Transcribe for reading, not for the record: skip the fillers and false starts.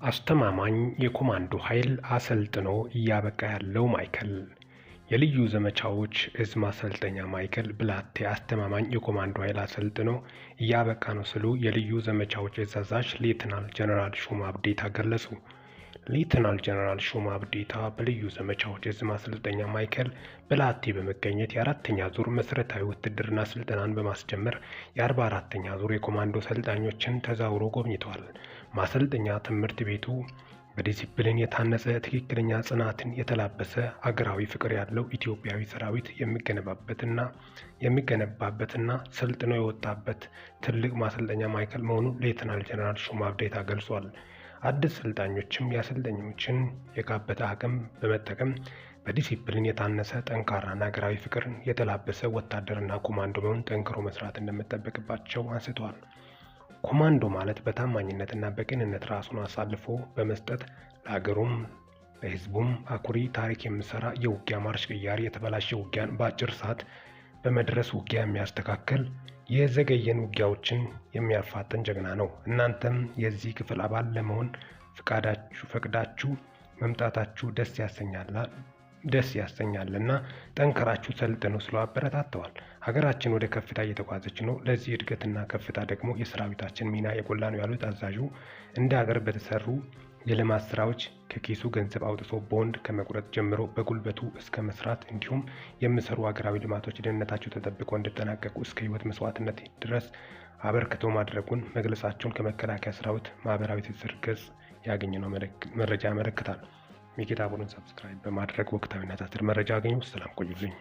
አስተማማኝ የኮማንዶ ኃይል አሰልጥኖ እያበቃ ያለው ማዕከል። የልዩ ዘመቻዎች እዝ ማሰልጠኛ ማዕከል ብላቴ አስተማማኝ የኮማንዶ ኃይል አሰልጥኖ እያበቃ ነው ሲሉ የልዩ ዘመቻዎች እዝ አዛዥ ሌተናል ጀነራል ሹማ አብዲታ ገለጹ። ሌተናል ጀነራል ሹማ አብዲታ በልዩ ዘመቻዎች እዝ ማሰልጠኛ ማዕከል ብላቴ በመገኘት የአራተኛ ዙር መሰረታዊ ውትድርና ስልጠናን በማስጀመር የ44ኛ ዙር የኮማንዶ ሰልጣኞችን ተዛውሮ ጎብኝተዋል። ማሰልጠኛ ትምህርት ቤቱ በዲሲፕሊን የታነጸ ትክክለኛ ጽናትን የተላበሰ አገራዊ ፍቅር ያለው ኢትዮጵያዊ ሰራዊት የሚገነባበትና ሰልጥኖ የወጣበት ትልቅ ማሰልጠኛ ማዕከል መሆኑን ሌተናል ጀነራል ሹማ አብዲታ ገልጿል። አዲስ ሰልጣኞችም የአሰልጣኞችን የካበተ አቅም በመጠቀም በዲሲፕሊን የታነጸ ጠንካራና አገራዊ ፍቅርን የተላበሰ ወታደርና ኮማንዶ በመሆን ጠንክሮ መስራት እንደሚጠበቅባቸው አንስተዋል። ኮማንዶ ማለት በታማኝነትና በቅንነት ራሱን አሳልፎ በመስጠት ለሀገሩም ለሕዝቡም አኩሪ ታሪክ የሚሰራ የውጊያ ማርሽ ቅያሪ፣ የተበላሸ ውጊያን በአጭር ሰዓት በመድረስ ውጊያ የሚያስተካክል የዘገየን ውጊያዎችን የሚያፋጥን ጀግና ነው። እናንተም የዚህ ክፍል አባል ለመሆን ፈቅዳችሁ መምጣታችሁ ደስ ያሰኛልና ጠንከራችሁ ሰልጥኑ ስለ አበረታተዋል። ሀገራችን ወደ ከፍታ እየተጓዘች ነው። ለዚህ እድገትና ከፍታ ደግሞ የሰራዊታችን ሚና የጎላ ነው ያሉት አዛዡ እንደ ሀገር በተሰሩ የልማት ስራዎች ከኪሱ ገንዘብ አውጥቶ ቦንድ ከመቁረጥ ጀምሮ በጉልበቱ እስከ መስራት እንዲሁም የሚሰሩ ሀገራዊ ልማቶች ደህንነታቸው ተጠብቆ እንዲጠናቀቁ እስከ ህይወት መስዋዕትነት ድረስ አበርክቶ ማድረጉን መግለጻቸውን ከመከላከያ ሰራዊት ማህበራዊ ትስስር ገጽ ያገኘነው መረጃ ያመለክታል። ሚኪታ ቡድን ሰብስክራይብ በማድረግ ወቅታዊና አጫጭር መረጃ አገኙ። ሰላም ቆዩልኝ።